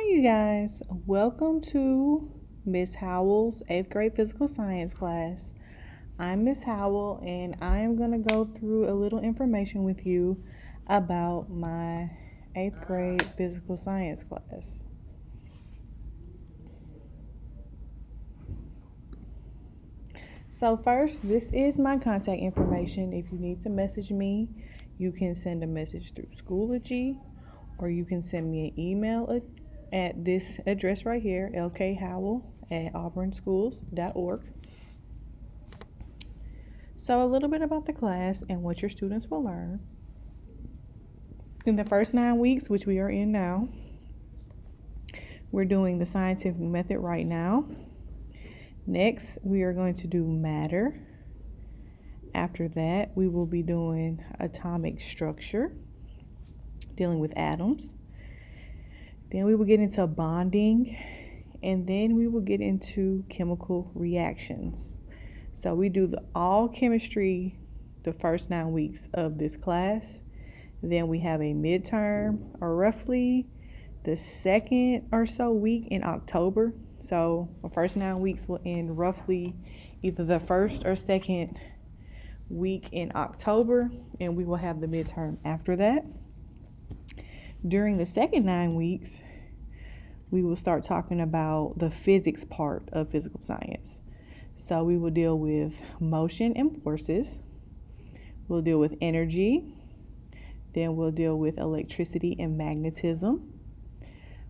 You guys. Welcome to Miss Howell's 8th grade physical science class. I'm Miss Howell and I am going to go through a little information with you about my 8th grade physical science class. So first, this is my contact information. If you need to message me, you can send a message through Schoology, or you can send me an email at this address right here, lkhowell@auburnschools.org. So a little bit about the class and what your students will learn. In the first 9 weeks, which we are in now, we're doing the scientific method right now. Next, we are going to do matter. After that, we will be doing atomic structure, dealing with atoms. Then we will get into bonding, and then we will get into chemical reactions. So we do all chemistry the first 9 weeks of this class. Then we have a midterm, or roughly the second or so week in October. So the first 9 weeks will end roughly either the first or second week in October, and we will have the midterm after that. During the second 9 weeks, we will start talking about the physics part of physical science. So we will deal with motion and forces. We'll deal with energy. Then we'll deal with electricity and magnetism.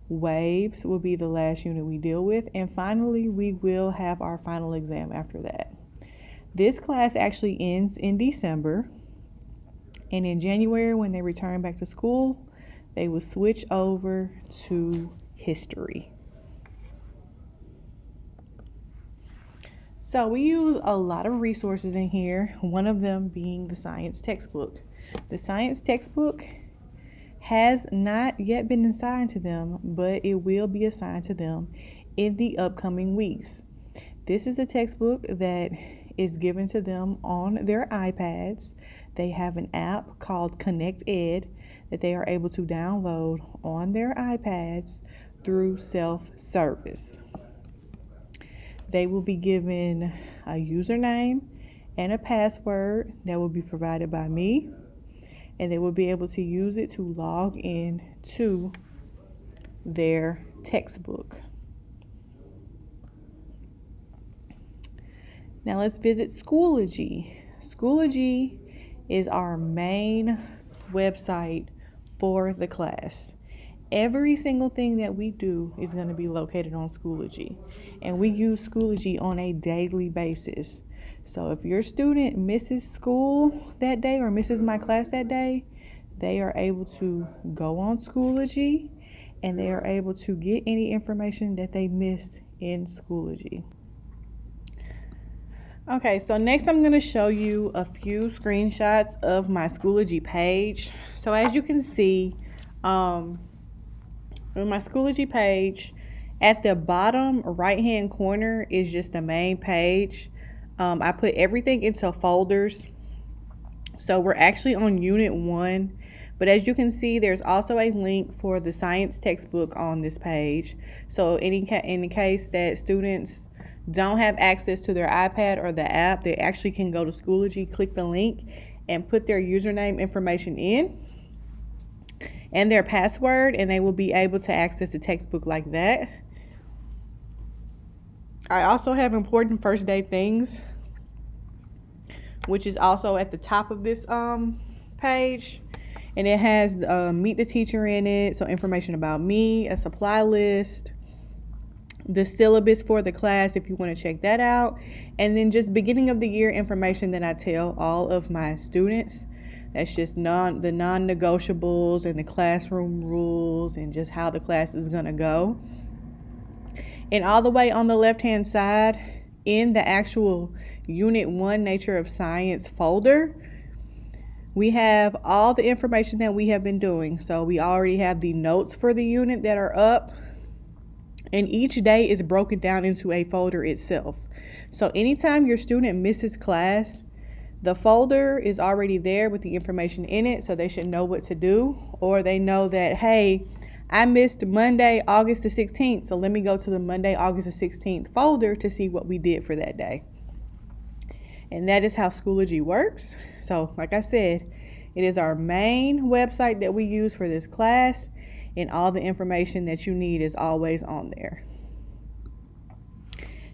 Waves will be the last unit we deal with. And finally, we will have our final exam after that. This class actually ends in December. And in January, when they return back to school, they will switch over to history. So we use a lot of resources in here, one of them being the science textbook. The science textbook has not yet been assigned to them, but it will be assigned to them in the upcoming weeks. This is a textbook that is given to them on their iPads. They have an app called Connect Ed that they are able to download on their iPads through self-service. They will be given a username and a password that will be provided by me, and they will be able to use it to log in to their textbook. Now let's visit Schoology. Schoology is our main website for the class. Every single thing that we do is going to be located on Schoology, and we use Schoology on a daily basis. So if your student misses school that day or misses my class that day, they are able to go on Schoology and they are able to get any information that they missed in Schoology. Okay, so next I'm going to show you a few screenshots of my Schoology page. So as you can see, on my Schoology page, at the bottom right-hand corner is just the main page. I put everything into folders. So we're actually on Unit 1. But as you can see, there's also a link for the science textbook on this page. So in the case that students don't have access to their iPad or the app, they actually can go to Schoology, click the link, and put their username information in and their password, and they will be able to access the textbook like that. I also have important first day things, which is also at the top of this page, and it has meet the teacher in it, so information about me, a supply list, the syllabus for the class if you want to check that out, and then just beginning of the year information that I tell all of my students. That's just the non-negotiables and the classroom rules and just how the class is going to go. And all the way on the left-hand side, in the actual Unit 1 Nature of Science folder, we have all the information that we have been doing. So we already have the notes for the unit that are up, and each day is broken down into a folder itself. So anytime your student misses class, the folder is already there with the information in it, so they should know what to do, or they know that, hey, I missed Monday, August the 16th, so let me go to the Monday, August the 16th folder to see what we did for that day. And that is how Schoology works. So, like I said, it is our main website that we use for this class, and all the information that you need is always on there.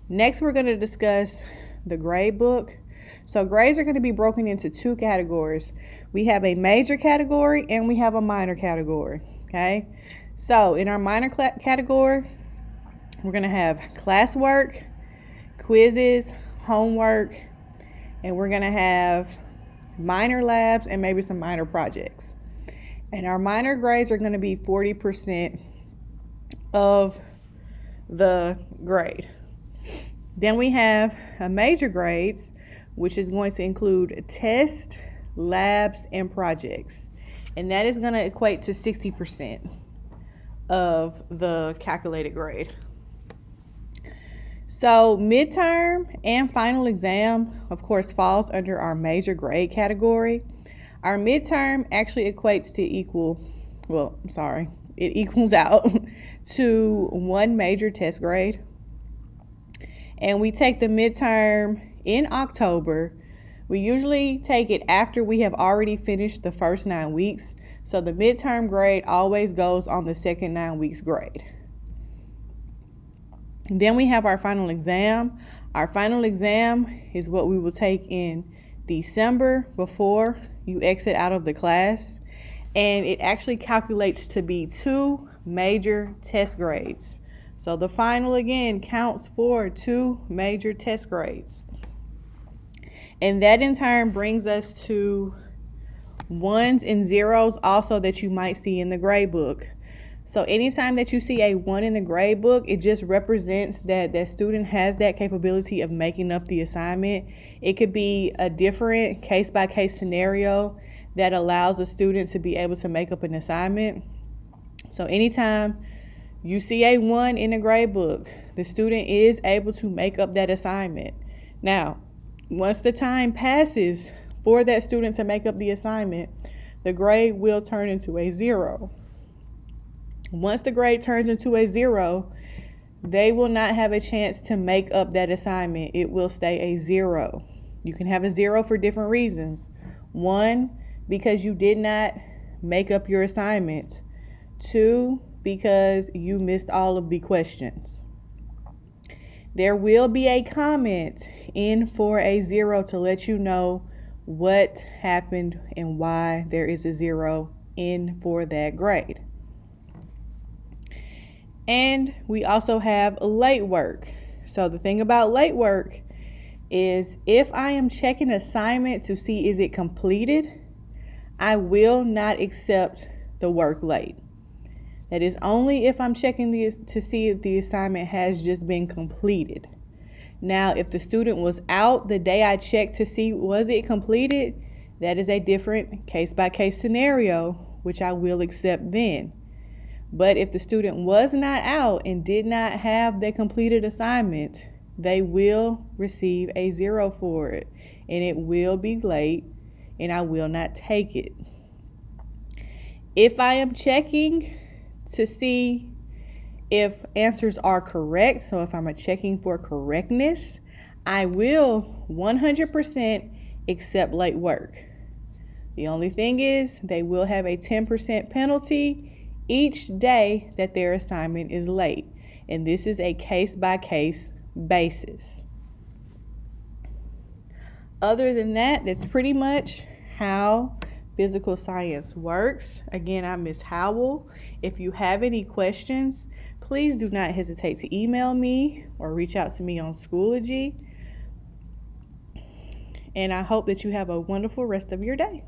Next, we're going to discuss the grade book. So grades are going to be broken into two categories. We have a major category and we have a minor category. Okay, so in our minor category, we're going to have classwork, quizzes, homework, and we're going to have minor labs and maybe some minor projects. And our minor grades are going to be 40% of the grade. Then we have a major grades, which is going to include tests, labs, and projects. And that is going to equate to 60% of the calculated grade. So midterm and final exam, of course, falls under our major grade category. Our midterm actually equates to it equals out to one major test grade. And we take the midterm in October. We usually take it after we have already finished the first 9 weeks. So the midterm grade always goes on the second 9 weeks grade. Then we have our final exam. Our final exam is what we will take in December before you exit out of the class. And it actually calculates to be 2 major test grades. So the final, again, counts for 2 major test grades. And that in turn brings us to 1s and 0s also that you might see in the grade book. So anytime that you see a 1 in the grade book, it just represents that that student has that capability of making up the assignment. It could be a different case-by-case scenario that allows a student to be able to make up an assignment. So anytime you see a 1 in the grade book, the student is able to make up that assignment. Now, once the time passes for that student to make up the assignment, the grade will turn into a 0. Once the grade turns into a 0, they will not have a chance to make up that assignment. It will stay a 0. You can have a 0 for different reasons. 1, because you did not make up your assignment. 2, because you missed all of the questions. There will be a comment in for a 0 to let you know what happened and why there is a 0 in for that grade. And we also have late work. So the thing about late work is if I am checking assignment to see is it completed, I will not accept the work late. That is only if I'm checking to see if the assignment has just been completed. Now, if the student was out the day I checked to see was it completed, that is a different case-by-case scenario, which I will accept then. But if the student was not out and did not have the completed assignment, they will receive a 0 for it, and it will be late, and I will not take it. If I am checking to see if answers are correct, so if I'm checking for correctness, I will 100% accept late work. The only thing is they will have a 10% penalty each day that their assignment is late. And this is a case-by-case basis. Other than that, that's pretty much how physical science works. Again, I'm Ms. Howell. If you have any questions, please do not hesitate to email me or reach out to me on Schoology. And I hope that you have a wonderful rest of your day.